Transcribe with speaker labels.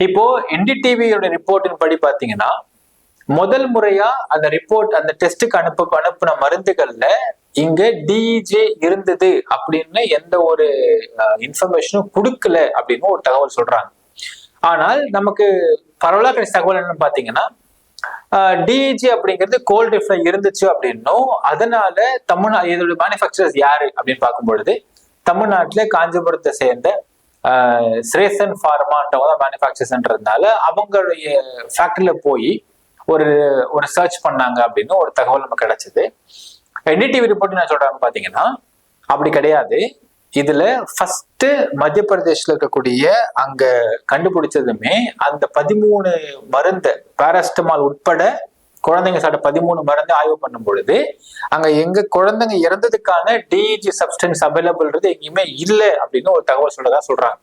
Speaker 1: இப்போ என்டிடிவியோட ரிப்போர்ட்டின் படி பாத்தீங்கன்னா முதல் முறையா அந்த ரிப்போர்ட் அந்த டெஸ்ட்டுக்கு அனுப்புன மருந்துகள்ல இங்க டிஇஜே இருந்தது அப்படின்னு எந்த ஒரு இன்ஃபர்மேஷனும் கொடுக்கல அப்படின்னு ஒரு தகவல் சொல்றாங்க. ஆனால் நமக்கு பரவலா கிடைச்ச தகவல் என்னன்னு பாத்தீங்கன்னா டிஇஜி அப்படிங்கிறது கோல்ட்ரிஃப்ல இருந்துச்சு அப்படின்னும் அதனால தமிழ்நாடு இதோட மேனுஃபேக்சரர்ஸ் யாரு அப்படின்னு பார்க்கும் பொழுது தமிழ்நாட்டுல காஞ்சிபுரத்தை சேர்ந்த ஸ்ரேசன் ஃபார்மான்றவங்க தான் மேனுஃபேக்சர்ஸ்ன்றதுனால அவங்களுடைய ஃபேக்டரியில போய் ஒரு ஒரு சர்ச் பண்ணாங்க அப்படின்னு ஒரு தகவல் நமக்கு கிடைச்சது. என்டிடிவி ரிப்போர்ட் என்ன சொல்றாங்க பாத்தீங்கன்னா அப்படி கிடையாது. இதுல ஃபர்ஸ்ட் மத்திய பிரதேஷ்ல இருக்கக்கூடிய அங்க கண்டுபிடிச்சதுமே அந்த 13 மருந்து பாராஸ்டமால் உட்பட குழந்தைங்க சாப்பிட்ட 13 மருந்து ஆய்வு பண்ணும் பொழுது அங்க எங்க குழந்தைங்க இறந்ததுக்கான டிஇஜி சப்ஸ்டன்ஸ் அவைலபிள்ன்றது எங்கேயுமே இல்லை அப்படின்னு ஒரு தகவல் சொல்றதா சொல்றாங்க.